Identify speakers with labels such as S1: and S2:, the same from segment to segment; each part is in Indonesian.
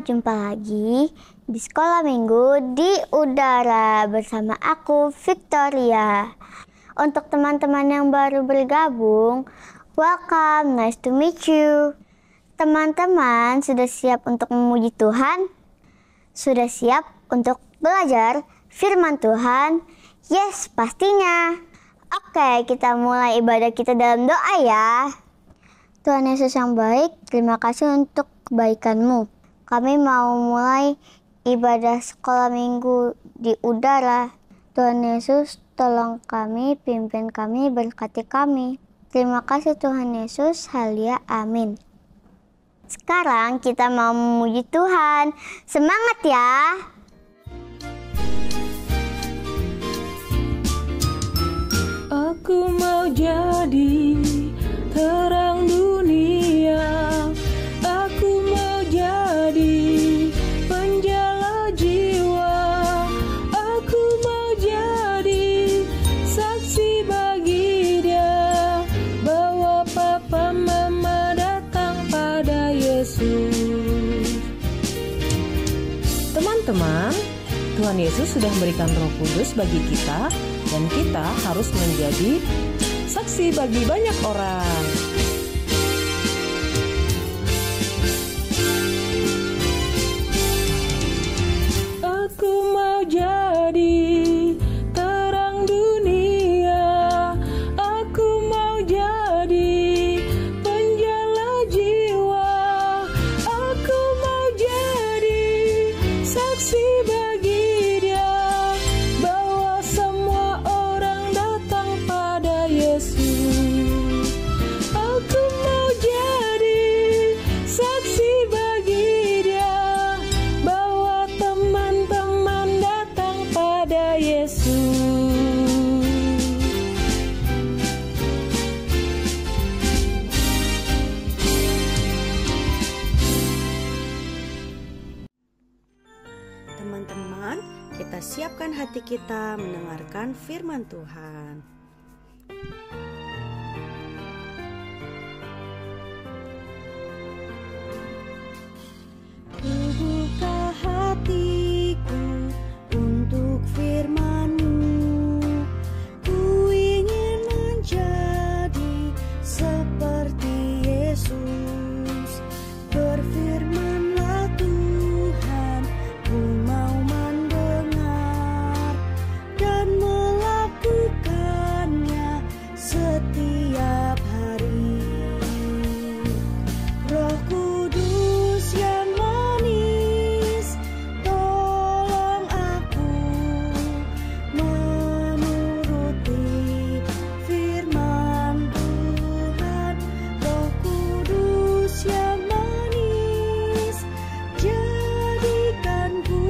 S1: jumpa lagi di Sekolah Minggu di Udara bersama aku, Victoria. Untuk teman-teman yang baru bergabung, welcome, nice to meet you. Teman-teman sudah siap untuk memuji Tuhan? Sudah siap untuk belajar firman Tuhan? Yes, pastinya. Oke, kita mulai ibadah kita dalam doa ya. Tuhan Yesus yang baik, terima kasih untuk kebaikan-Mu. Kami mau mulai ibadah sekolah minggu di Udara. Tuhan Yesus, tolong kami, pimpin kami, berkati kami. Terima kasih Tuhan Yesus, halia, amin. Sekarang kita mau memuji Tuhan. Semangat ya!
S2: Aku mau jadi terang dunia, aku mau jadi penjala jiwa, aku mau jadi saksi bagi Dia, bahwa papa mama datang pada Yesus. Teman-teman, Tuhan Yesus sudah memberikan Roh Kudus bagi kita, dan kita harus menjadi saksi bagi banyak orang. Aku mau jadi terang dunia, aku mau jadi penjala jiwa, aku mau jadi saksi bagi Dia, bahwa semua orang datang pada Yesus. Aku mau jadi saksi bagi Dia, bahwa teman-teman datang pada Yesus.
S3: Teman-teman, kita siapkan hati kita mendengarkan firman Tuhan. Kubuka hatiku untuk firman-Mu, ku ingin menjadi seperti Yesus. Berfirman-Lah Tuhan, ku mau mendengar dan melakukannya setiap hari. Roh Kudus yang manis, tolong aku menuruti firman Tuhan. Roh Kudus yang manis, jadikanku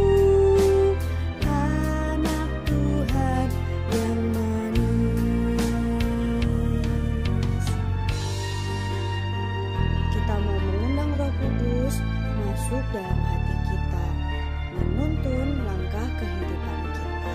S3: anak Tuhan yang manis. Kita mau mengundang Roh Kudus masuk dalam hati kita, menuntun langkah kehidupan kita.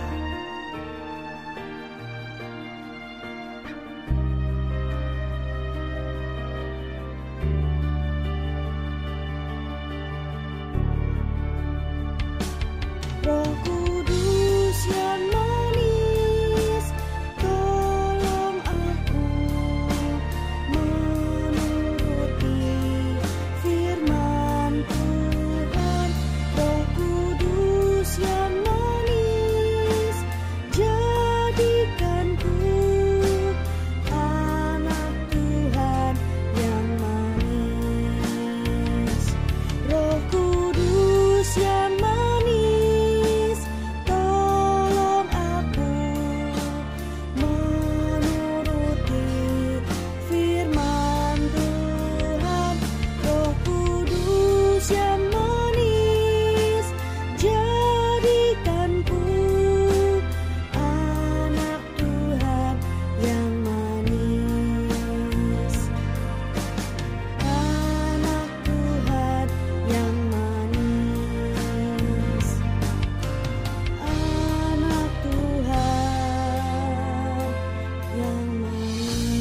S3: Roh Kudus yang manis, tolong aku menuruti firman Tuhan. Roh Kudus yang manis, jadikanku anak Tuhan yang manis. Roh Kudus yang manis, tolong aku menuruti firman Tuhan. Roh Kudus yang manis, jadikanku anak Tuhan yang manis. Anak Tuhan yang manis. Anak Tuhan yang manis.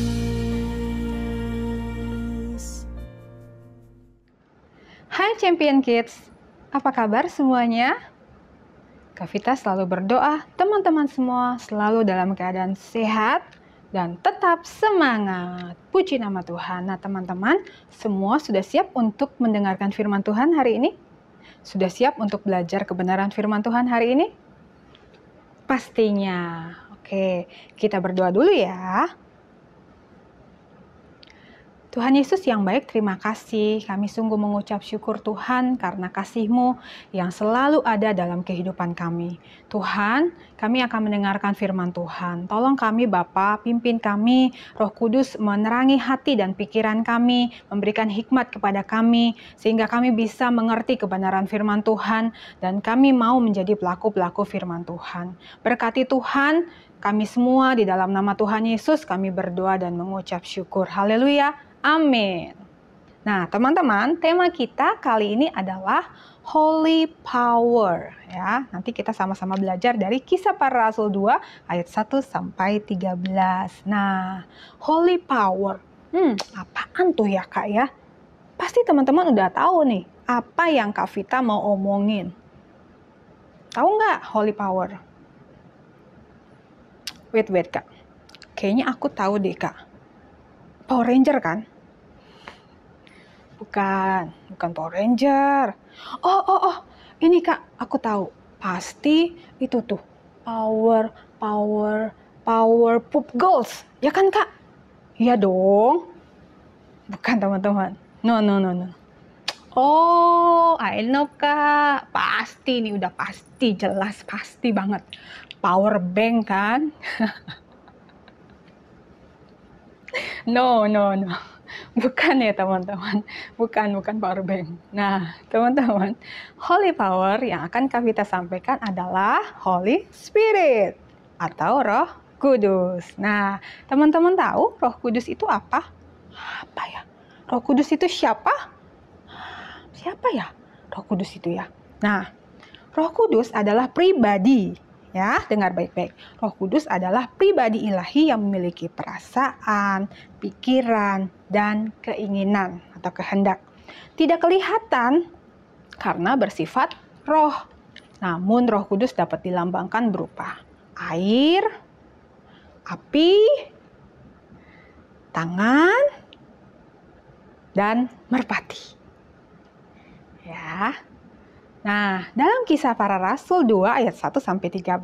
S4: Hai Champion Kids, Apa kabar semuanya? Kak Vita selalu berdoa teman-teman semua selalu dalam keadaan sehat dan tetap semangat. Puji nama Tuhan. Nah teman-teman, semua sudah siap untuk mendengarkan firman Tuhan hari ini? Sudah siap untuk belajar kebenaran firman Tuhan hari ini? Pastinya. Oke, kita berdoa dulu ya. Tuhan Yesus yang baik, terima kasih. Kami sungguh mengucap syukur Tuhan karena kasih-Mu yang selalu ada dalam kehidupan kami. Tuhan, kami akan mendengarkan firman Tuhan. Tolong kami Bapa, pimpin kami, Roh Kudus menerangi hati dan pikiran kami, memberikan hikmat kepada kami, sehingga kami bisa mengerti kebenaran firman Tuhan, dan kami mau menjadi pelaku-pelaku firman Tuhan. Berkati Tuhan, kami semua di dalam nama Tuhan Yesus, kami berdoa dan mengucap syukur. Haleluya. Amin. Nah, teman-teman, tema kita kali ini adalah Holy Power ya. Nanti kita sama-sama belajar dari Kisah Para Rasul 2 ayat 1 sampai 13. Nah, Holy Power. Apaan tuh ya, Kak ya? Pasti teman-teman udah tahu nih apa yang Kak Vita mau omongin. Tahu nggak Holy Power? Wait, Kak. Kayaknya aku tahu deh, Kak. Power Ranger kan? Bukan Power Ranger. Oh, ini Kak, aku tahu. Pasti itu tuh, Powerpuff Girls. Ya kan Kak? Iya dong. Bukan teman-teman. No. Oh, I know Kak. Pasti nih, udah pasti, jelas, pasti banget. Power Bank kan? No. Bukan ya teman-teman. Bukan Power Bank. Nah, teman-teman, Holy Power yang akan Kak Vita sampaikan adalah Holy Spirit atau Roh Kudus. Nah, teman-teman tahu Roh Kudus itu apa? Apa ya? Roh Kudus itu siapa? Siapa ya Roh Kudus itu ya? Nah, Roh Kudus adalah pribadi. Ya, dengar baik-baik. Roh Kudus adalah pribadi ilahi yang memiliki perasaan, pikiran, dan keinginan atau kehendak. Tidak kelihatan karena bersifat roh. Namun Roh Kudus dapat dilambangkan berupa air, api, tangan, dan merpati. Ya. Nah, dalam Kisah Para Rasul 2 ayat 1 sampai 13,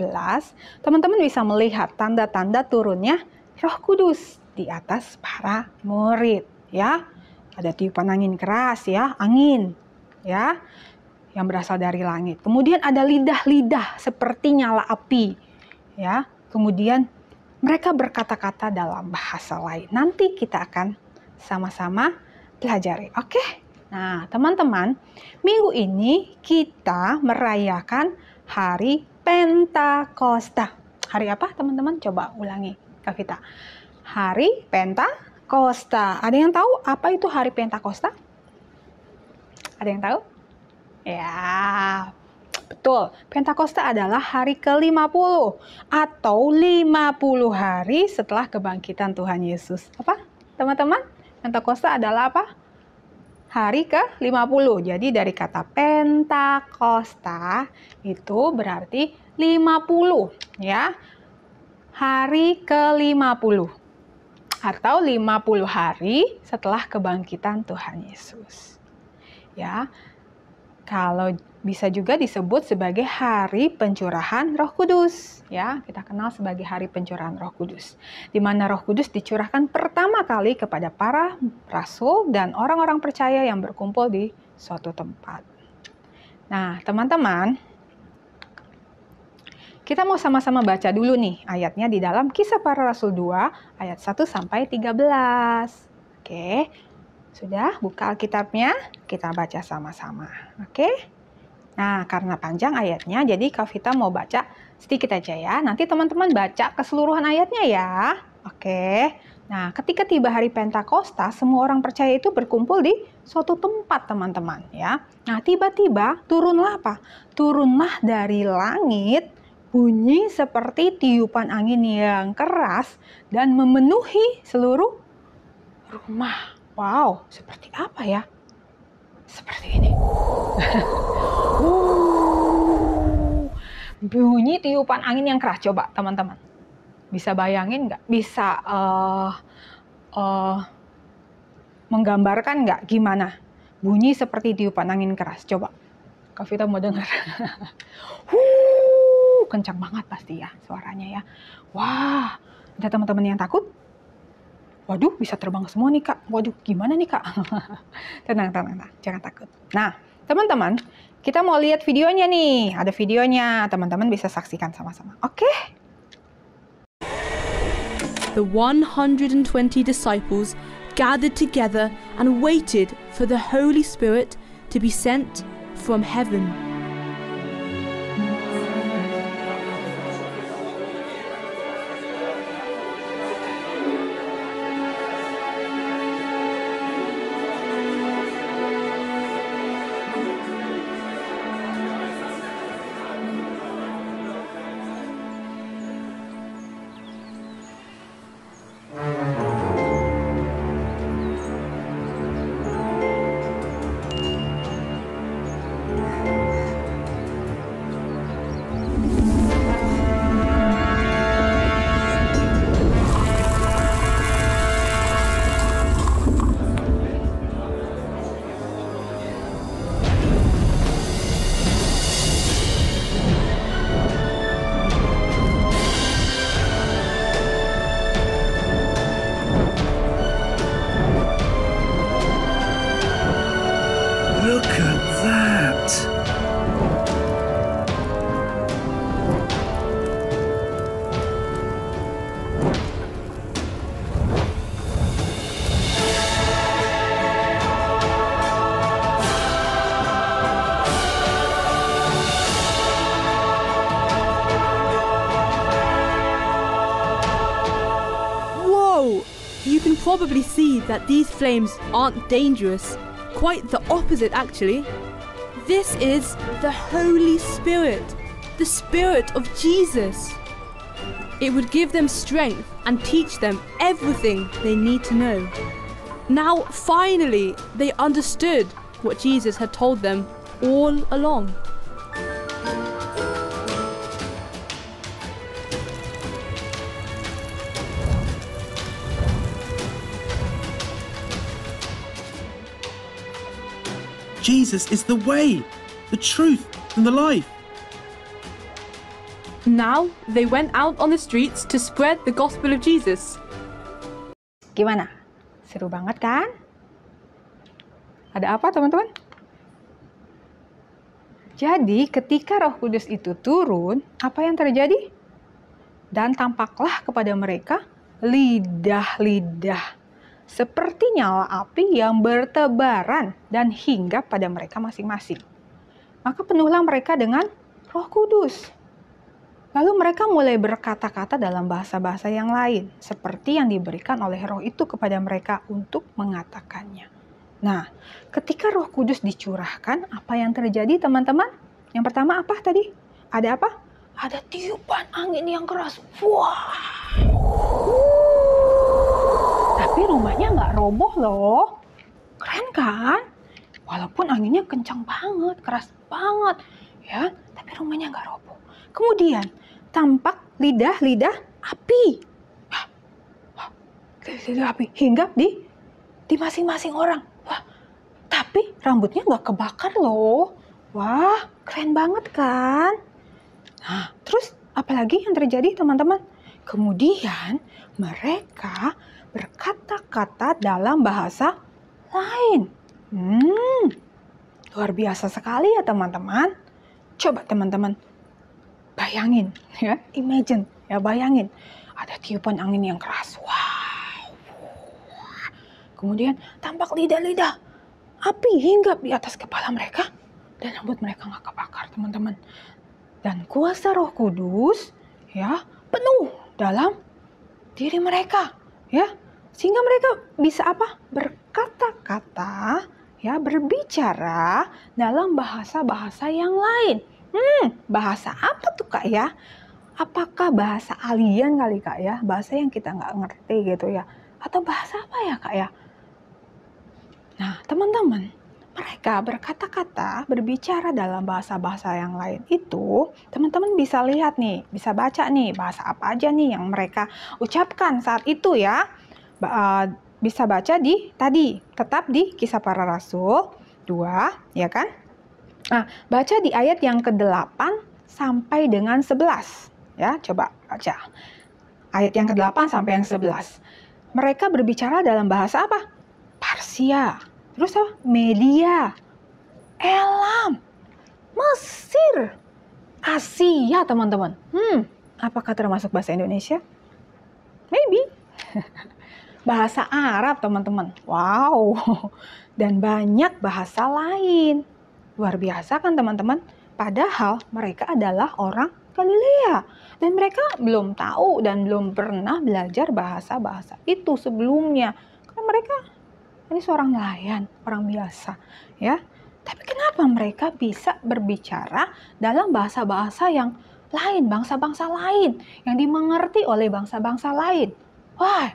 S4: teman-teman bisa melihat tanda-tanda turunnya Roh Kudus di atas para murid, ya. Ada tiupan angin keras ya, angin, ya, yang berasal dari langit. Kemudian ada lidah-lidah seperti nyala api, ya. Kemudian mereka berkata-kata dalam bahasa lain. Nanti kita akan sama-sama pelajari, oke? Nah, teman-teman, minggu ini kita merayakan Hari Pentakosta. Hari apa, teman-teman? Coba ulangi, Kak Vita. Hari Pentakosta. Ada yang tahu apa itu Hari Pentakosta? Ada yang tahu? Ya, betul. Pentakosta adalah hari ke-50 atau 50 hari setelah kebangkitan Tuhan Yesus. Apa, teman-teman? Pentakosta adalah apa? Hari ke-50. Jadi dari kata Pentakosta itu berarti 50 ya. Hari ke-50 atau 50 hari setelah kebangkitan Tuhan Yesus. Ya. Kalau bisa juga disebut sebagai hari pencurahan Roh Kudus, ya. Kita kenal sebagai hari pencurahan Roh Kudus, di mana Roh Kudus dicurahkan pertama kali kepada para rasul dan orang-orang percaya yang berkumpul di suatu tempat. Nah, teman-teman, kita mau sama-sama baca dulu nih ayatnya di dalam Kisah Para Rasul 2 ayat 1 sampai 13. Oke. Sudah buka Alkitabnya, kita baca sama-sama. Oke? Nah, karena panjang ayatnya, jadi Kak Vita mau baca sedikit aja ya. Nanti teman-teman baca keseluruhan ayatnya ya. Oke? Nah, ketika tiba hari Pentakosta, semua orang percaya itu berkumpul di suatu tempat, teman-teman. Ya. Nah, tiba-tiba turunlah apa? Turunlah dari langit bunyi seperti tiupan angin yang keras dan memenuhi seluruh rumah. Wow, seperti apa ya? seperti ini. Bunyi tiupan angin yang keras. Coba teman-teman, bisa bayangin nggak? Bisa menggambarkan nggak gimana bunyi seperti tiupan angin keras? Coba, Kak Vita mau dengar. Kencang banget pasti ya suaranya ya. Wah, ada teman-teman yang takut? Waduh, bisa terbang semua nih Kak. Waduh, gimana nih Kak? Tenang, jangan takut. Nah, teman-teman, kita mau lihat videonya nih. Ada videonya, teman-teman bisa saksikan sama-sama. Oke?
S5: The 120 disciples gathered together and waited for the Holy Spirit to be sent from heaven.
S6: Look at that!
S5: Whoa! You can probably see that these flames aren't dangerous. Quite the opposite, actually. This is the Holy Spirit, the Spirit of Jesus. It would give them strength and teach them everything they need to know. Now, finally, they understood what Jesus had told them all along.
S6: Jesus is the way, the truth, and the life.
S5: Now, they went out on the streets to spread the gospel of Jesus.
S4: Gimana? Seru banget kan? Ada apa teman-teman? Jadi ketika Roh Kudus itu turun, apa yang terjadi? Dan tampaklah kepada mereka lidah-lidah seperti nyala api yang bertebaran dan hinggap pada mereka masing-masing. Maka penuhlah mereka dengan Roh Kudus. Lalu mereka mulai berkata-kata dalam bahasa-bahasa yang lain, seperti yang diberikan oleh Roh itu kepada mereka untuk mengatakannya. Nah, ketika Roh Kudus dicurahkan, apa yang terjadi teman-teman? Yang pertama apa tadi? Ada apa? Ada tiupan angin yang keras. Wah! Tapi rumahnya nggak roboh loh. Keren kan? Walaupun anginnya kencang banget, keras banget. Ya, tapi rumahnya nggak roboh. Kemudian, tampak lidah-lidah api. Lidah-lidah api hinggap di masing-masing orang. Wah, tapi rambutnya nggak kebakar loh. Wah, keren banget kan? Nah, terus apalagi yang terjadi teman-teman? Kemudian mereka berkata-kata dalam bahasa lain. Luar biasa sekali ya teman-teman. Coba teman-teman bayangin ya, imagine ya, bayangin ada tiupan angin yang keras. Wow. Kemudian tampak lidah-lidah api hinggap di atas kepala mereka dan rambut mereka nggak kebakar teman-teman. Dan kuasa Roh Kudus ya penuh dalam diri mereka ya, sehingga mereka bisa apa? Berkata-kata ya, berbicara dalam bahasa-bahasa yang lain. Bahasa apa tuh Kak ya? Apakah bahasa alien kali Kak ya? Bahasa yang kita nggak ngerti gitu ya? Atau bahasa apa ya Kak ya? Nah teman-teman, mereka berkata-kata, berbicara dalam bahasa-bahasa yang lain itu, teman-teman bisa lihat nih, bisa baca nih, bahasa apa aja nih yang mereka ucapkan saat itu ya. Bisa baca tetap di Kisah Para Rasul 2, ya kan? Nah, baca di ayat yang ke-8 sampai dengan 11. Ya, coba baca. Ayat yang ke-8 sampai yang 11. Mereka berbicara dalam bahasa apa? Parsia. Terus apa? Media, Elam, Mesir, Asia, teman-teman. Apakah termasuk bahasa Indonesia? Maybe. Bahasa Arab, teman-teman. Wow. Dan banyak bahasa lain. Luar biasa kan, teman-teman? Padahal mereka adalah orang Galilea. Dan mereka belum tahu dan belum pernah belajar bahasa-bahasa itu sebelumnya. Karena mereka ini seorang nelayan, orang biasa, ya. Tapi kenapa mereka bisa berbicara dalam bahasa-bahasa yang lain, bangsa-bangsa lain, yang dimengerti oleh bangsa-bangsa lain? Wah,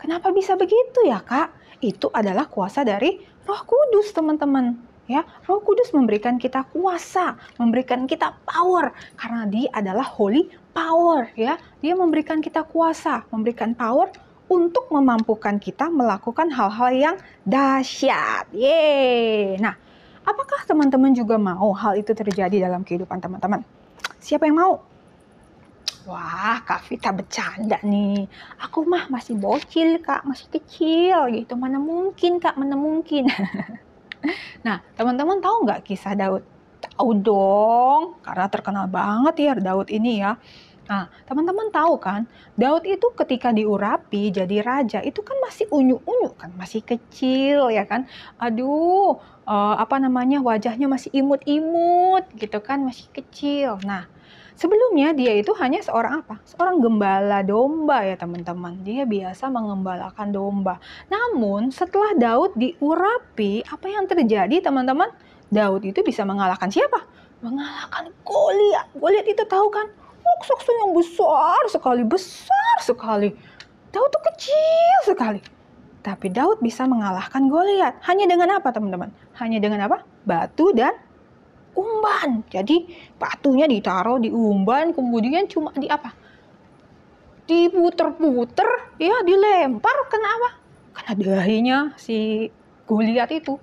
S4: kenapa bisa begitu ya, Kak? Itu adalah kuasa dari Roh Kudus, teman-teman. Ya, Roh Kudus memberikan kita kuasa, memberikan kita power, karena Dia adalah holy power, ya. Dia memberikan kita kuasa, memberikan power untuk memampukan kita melakukan hal-hal yang dahsyat. Yeay. Nah, apakah teman-teman juga mau hal itu terjadi dalam kehidupan teman-teman? Siapa yang mau? Wah, Kak Vita bercanda nih. Aku mah masih bocil, Kak, masih kecil gitu. Mana mungkin, Kak, mana mungkin. Nah, teman-teman tahu nggak kisah Daud? Tahu dong, karena terkenal banget ya Daud ini ya. Nah, teman-teman tahu kan, Daud itu ketika diurapi jadi raja, itu kan masih unyu-unyu kan, masih kecil ya kan. Aduh, wajahnya masih imut-imut gitu kan, masih kecil. Nah, sebelumnya dia itu hanya seorang apa? Seorang gembala domba ya teman-teman. Dia biasa mengembalakan domba. Namun setelah Daud diurapi, apa yang terjadi teman-teman? Daud itu bisa mengalahkan siapa? Mengalahkan Goliat. Goliat itu tahu kan? Raksasa yang besar sekali. Daud tuh kecil sekali. Tapi Daud bisa mengalahkan Goliat. Hanya dengan apa teman-teman? Hanya dengan apa? Batu dan umban. Jadi batunya ditaruh di umban, kemudian cuma diputer-puter, ya dilempar. Kenapa? Karena dahinya si Goliat itu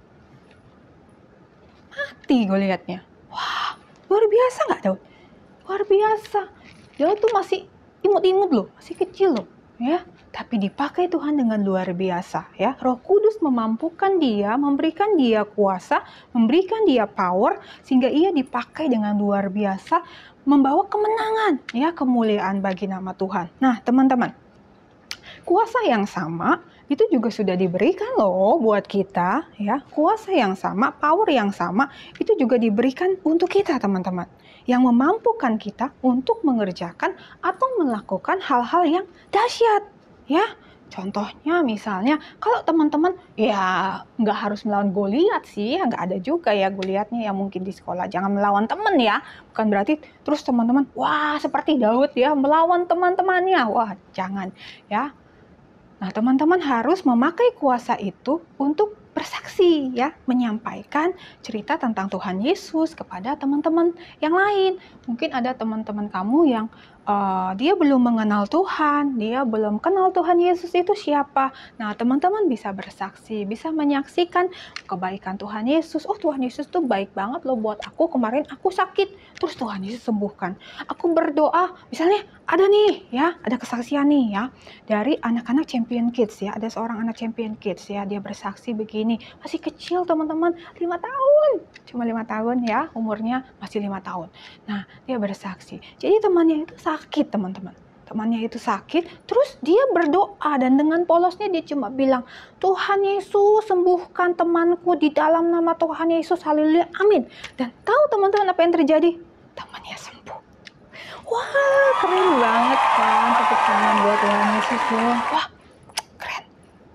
S4: mati Goliatnya. Wah, luar biasa nggak Daud? Luar biasa. Daud tuh masih imut-imut loh, masih kecil loh, ya. Tapi dipakai Tuhan dengan luar biasa, ya. Roh Kudus memampukan dia, memberikan dia kuasa, memberikan dia power, sehingga ia dipakai dengan luar biasa, membawa kemenangan, ya, kemuliaan bagi nama Tuhan. Nah, teman-teman, kuasa yang sama itu juga sudah diberikan loh buat kita, ya. Kuasa yang sama, power yang sama, itu juga diberikan untuk kita, teman-teman. Yang memampukan kita untuk mengerjakan atau melakukan hal-hal yang dahsyat. Ya, contohnya misalnya kalau teman-teman ya nggak harus melawan Goliat sih, nggak ada juga ya Goliatnya ya mungkin di sekolah. Jangan melawan teman ya, bukan berarti terus teman-teman wah seperti Daud ya melawan teman-temannya. Wah jangan ya. Nah teman-teman harus memakai kuasa itu untuk bersaksi ya, menyampaikan cerita tentang Tuhan Yesus kepada teman-teman yang lain. Mungkin ada teman-teman kamu yang dia belum mengenal Tuhan, dia belum kenal Tuhan Yesus itu siapa. Nah, teman-teman bisa bersaksi, bisa menyaksikan kebaikan Tuhan Yesus. Oh, Tuhan Yesus tuh baik banget loh buat aku. Kemarin aku sakit, terus Tuhan Yesus sembuhkan. Aku berdoa, misalnya ada nih ya, ada kesaksian nih ya dari anak-anak Champion Kids ya. Ada seorang anak Champion Kids ya, dia bersaksi begini. Masih kecil teman-teman, 5 tahun. Cuma 5 tahun ya, umurnya masih 5 tahun. Nah, dia bersaksi. Jadi temannya itu sakit teman-teman. Temannya itu sakit, terus dia berdoa dan dengan polosnya dia cuma bilang, Tuhan Yesus sembuhkan temanku di dalam nama Tuhan Yesus, haleluya, amin. Dan tahu teman-teman apa yang terjadi? Temannya sembuh. Wah, keren banget kan, tepuk tangan buat Tuhan Yesus loh. Wah, keren.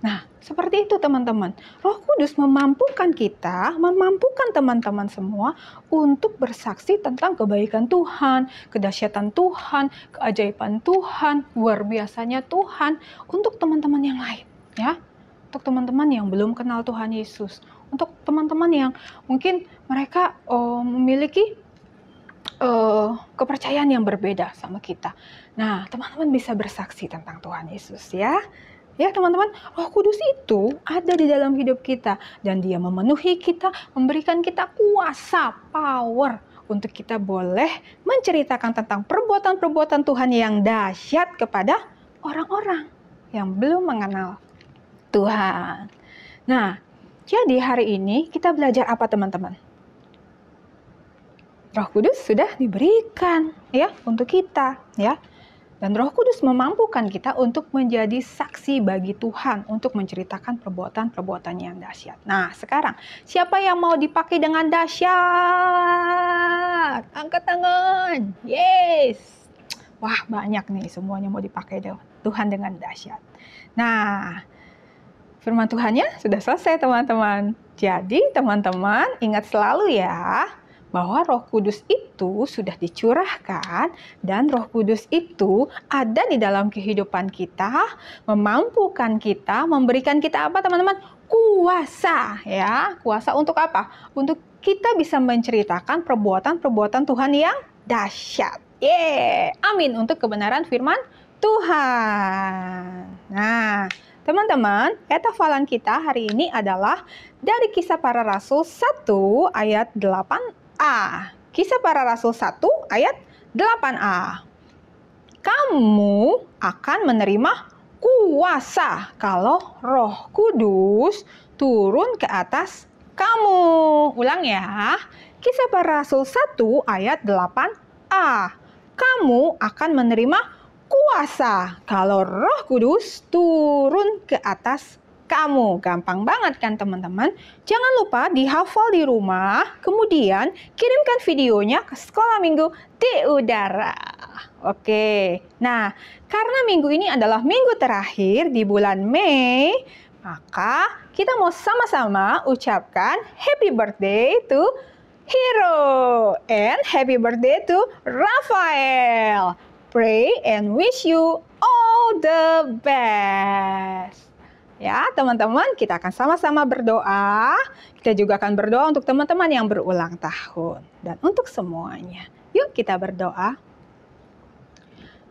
S4: Nah, seperti itu teman-teman. Roh Kudus memampukan kita, memampukan teman-teman semua untuk bersaksi tentang kebaikan Tuhan, kedahsyatan Tuhan, keajaiban Tuhan, luar biasanya Tuhan untuk teman-teman yang lain, ya. untuk teman-teman yang belum kenal Tuhan Yesus, untuk teman-teman yang mungkin mereka memiliki kepercayaan yang berbeda sama kita. Nah, teman-teman bisa bersaksi tentang Tuhan Yesus ya. Ya teman-teman, Roh Kudus itu ada di dalam hidup kita dan Dia memenuhi kita, memberikan kita kuasa, power untuk kita boleh menceritakan tentang perbuatan-perbuatan Tuhan yang dahsyat kepada orang-orang yang belum mengenal Tuhan. Nah, jadi hari ini kita belajar apa teman-teman? Roh Kudus sudah diberikan ya untuk kita ya. Dan Roh Kudus memampukan kita untuk menjadi saksi bagi Tuhan untuk menceritakan perbuatan-perbuatan yang dahsyat. Nah, sekarang siapa yang mau dipakai dengan dahsyat? Angkat tangan. Yes. Wah, banyak nih semuanya mau dipakai Tuhan dengan dahsyat. Nah, firman Tuhannya sudah selesai teman-teman. Jadi teman-teman ingat selalu ya, bahwa Roh Kudus itu sudah dicurahkan dan Roh Kudus itu ada di dalam kehidupan kita, memampukan kita, memberikan kita apa teman-teman? Kuasa ya. Kuasa untuk apa? Untuk kita bisa menceritakan perbuatan-perbuatan Tuhan yang dahsyat. Amin untuk kebenaran firman Tuhan. Nah, teman-teman, ayat hafalan kita hari ini adalah dari Kisah Para Rasul 1 ayat 8a. Kisah Para Rasul 1 ayat 8a. Kamu akan menerima kuasa kalau Roh Kudus turun ke atas kamu. Ulang ya. Kisah Para Rasul 1 ayat 8a. Kamu akan menerima kuasa kalau Roh Kudus turun ke atas kamu. Gampang banget kan teman-teman? Jangan lupa dihafal di rumah, kemudian kirimkan videonya ke Sekolah Minggu di Udara. Oke, nah karena minggu ini adalah minggu terakhir di bulan Mei, maka kita mau sama-sama ucapkan happy birthday to Hero and happy birthday to Rafael. Pray and wish you all the best. Ya, teman-teman, kita akan sama-sama berdoa. Kita juga akan berdoa untuk teman-teman yang berulang tahun. Dan untuk semuanya, yuk kita berdoa.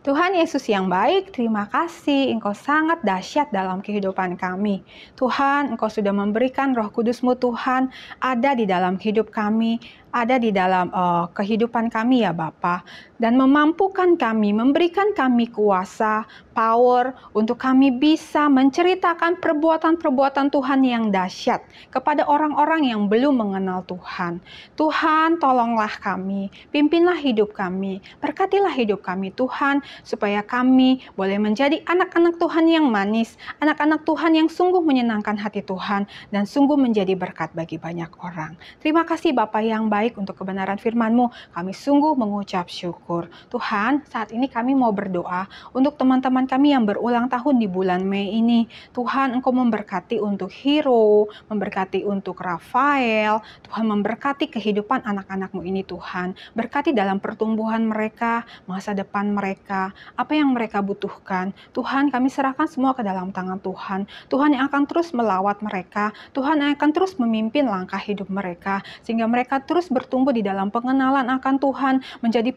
S4: Tuhan Yesus yang baik, terima kasih Engkau sangat dahsyat dalam kehidupan kami. Tuhan, Engkau sudah memberikan Roh Kudus-Mu Tuhan ada di dalam hidup kami, ada di dalam kehidupan kami ya Bapa, dan memampukan kami, memberikan kami kuasa, power untuk kami bisa menceritakan perbuatan-perbuatan Tuhan yang dahsyat kepada orang-orang yang belum mengenal Tuhan. Tuhan, tolonglah kami, pimpinlah hidup kami, berkatilah hidup kami Tuhan, supaya kami boleh menjadi anak-anak Tuhan yang manis, anak-anak Tuhan yang sungguh menyenangkan hati Tuhan, dan sungguh menjadi berkat bagi banyak orang. Terima kasih Bapa yang baik untuk kebenaran firman-Mu. Kami sungguh mengucap syukur. Tuhan, saat ini kami mau berdoa untuk teman-teman kami yang berulang tahun di bulan Mei ini. Tuhan, Engkau memberkati untuk Hero, memberkati untuk Rafael. Tuhan, memberkati kehidupan anak-anak-Mu ini Tuhan. Berkati dalam pertumbuhan mereka, masa depan mereka, apa yang mereka butuhkan. Tuhan, kami serahkan semua ke dalam tangan Tuhan. Tuhan yang akan terus melawat mereka. Tuhan yang akan terus memimpin langkah hidup mereka, sehingga mereka terus bertumbuh di dalam pengenalan akan Tuhan, menjadi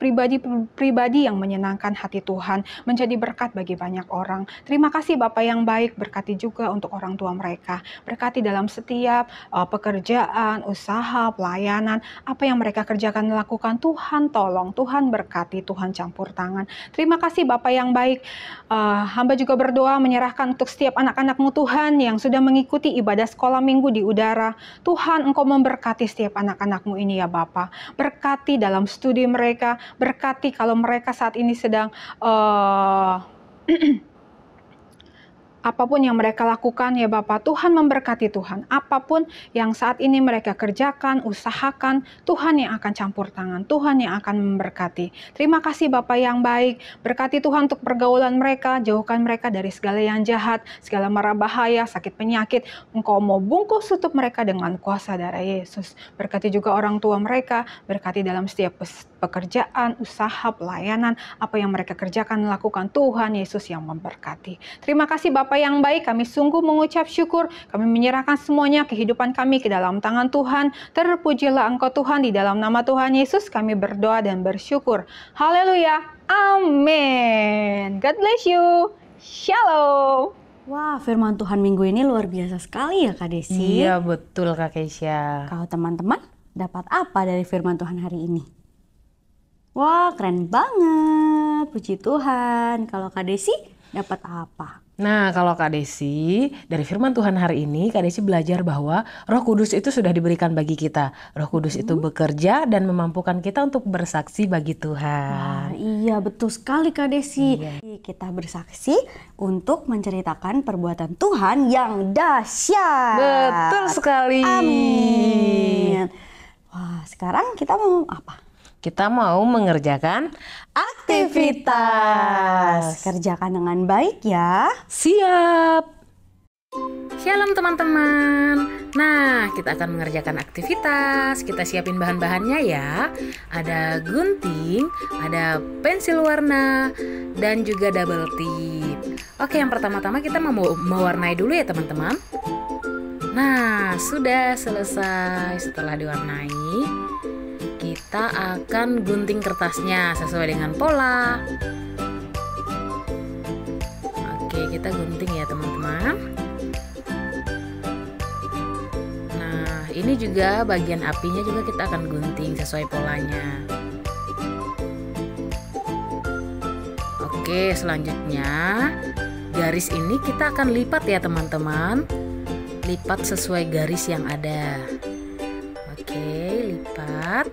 S4: pribadi yang menyenangkan hati Tuhan, menjadi berkat bagi banyak orang. Terima kasih Bapa yang baik, berkati juga untuk orang tua mereka. Berkati dalam setiap pekerjaan, usaha, pelayanan, apa yang mereka kerjakan, lakukan. Tuhan tolong, Tuhan berkati, Tuhan campur tangan. Terima kasih Bapa yang baik. Hamba juga berdoa menyerahkan untuk setiap anak-anak-Mu Tuhan yang sudah mengikuti ibadah sekolah minggu di udara. Tuhan, Engkau memberkati setiap anak-anak-Mu ini ya Bapa. Berkati dalam studi mereka, berkati kalau mereka saat ini sedang apapun yang mereka lakukan ya Bapak, Tuhan memberkati Tuhan. Apapun yang saat ini mereka kerjakan, usahakan, Tuhan yang akan campur tangan, Tuhan yang akan memberkati. Terima kasih Bapak yang baik. Berkati Tuhan untuk pergaulan mereka, jauhkan mereka dari segala yang jahat, segala mara bahaya, sakit penyakit. Engkau mau bungkus tutup mereka dengan kuasa darah Yesus. Berkati juga orang tua mereka, berkati dalam setiap pekerjaan, usaha, pelayanan, apa yang mereka kerjakan, lakukan, Tuhan Yesus yang memberkati. Terima kasih Bapa yang baik, kami sungguh mengucap syukur, kami menyerahkan semuanya kehidupan kami ke dalam tangan Tuhan. Terpujilah Engkau Tuhan, di dalam nama Tuhan Yesus kami berdoa dan bersyukur. Haleluya, amin. God bless you. Shalom.
S7: Wah, firman Tuhan minggu ini luar biasa sekali ya Kak Desi.
S2: Iya betul Kak Keisha.
S7: Kalau teman-teman dapat apa dari firman Tuhan hari ini? Wah, keren banget. Puji Tuhan. Kalau Kak Desi dapat apa?
S2: Nah, kalau Kak Desi, dari firman Tuhan hari ini, Kak Desi belajar bahwa Roh Kudus itu sudah diberikan bagi kita. Roh Kudus itu bekerja dan memampukan kita untuk bersaksi bagi Tuhan.
S7: Nah, iya, betul sekali Kak Desi. Kita bersaksi untuk menceritakan perbuatan Tuhan yang dahsyat.
S2: Betul sekali.
S7: Amin. Wah, sekarang kita mau apa?
S2: Kita mau mengerjakan aktivitas.
S7: Kerjakan dengan baik ya.
S2: Siap. Shalom teman-teman. Nah, kita akan mengerjakan aktivitas. Kita siapin bahan-bahannya ya. Ada gunting, ada pensil warna, dan juga double tip. Oke, yang pertama-tama kita mau mewarnai dulu ya teman-teman. Nah, sudah selesai. Setelah diwarnai, kita akan gunting kertasnya sesuai dengan pola. Oke, kita gunting ya teman-teman. Nah, ini juga bagian apinya juga kita akan gunting sesuai polanya. Oke, selanjutnya garis ini kita akan lipat ya teman-teman. Lipat sesuai garis yang ada. Oke, lipat.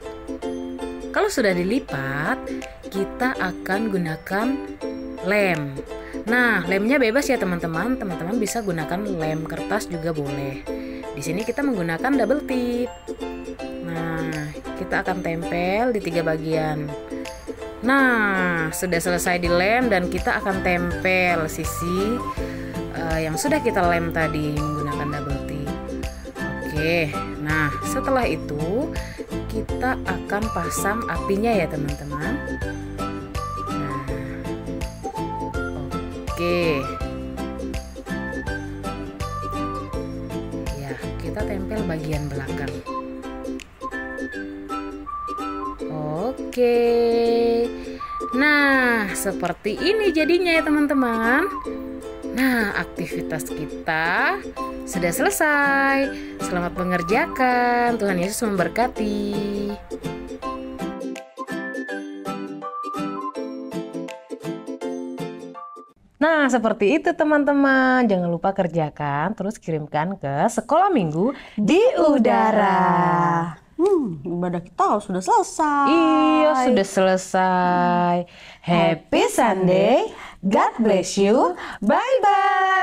S2: Kalau sudah dilipat, kita akan gunakan lem. Nah, lemnya bebas ya teman-teman. Teman-teman bisa gunakan lem kertas juga boleh. Di sini kita menggunakan double tip. Nah, kita akan tempel di 3 bagian. Nah, sudah selesai dilem dan kita akan tempel sisi yang sudah kita lem tadi menggunakan double tip. Oke, nah setelah itu kita akan pasang apinya ya teman-teman. Nah, oke. Ya, kita tempel bagian belakang. Oke. Nah, seperti ini jadinya ya teman-teman. Nah, aktivitas kita sudah selesai. Selamat mengerjakan. Tuhan Yesus memberkati. Nah, seperti itu teman-teman. Jangan lupa kerjakan, terus kirimkan ke Sekolah Minggu di Udara.
S7: Ibadah kita sudah selesai.
S2: Iya, sudah selesai. Happy Sunday. God bless you. Bye-bye.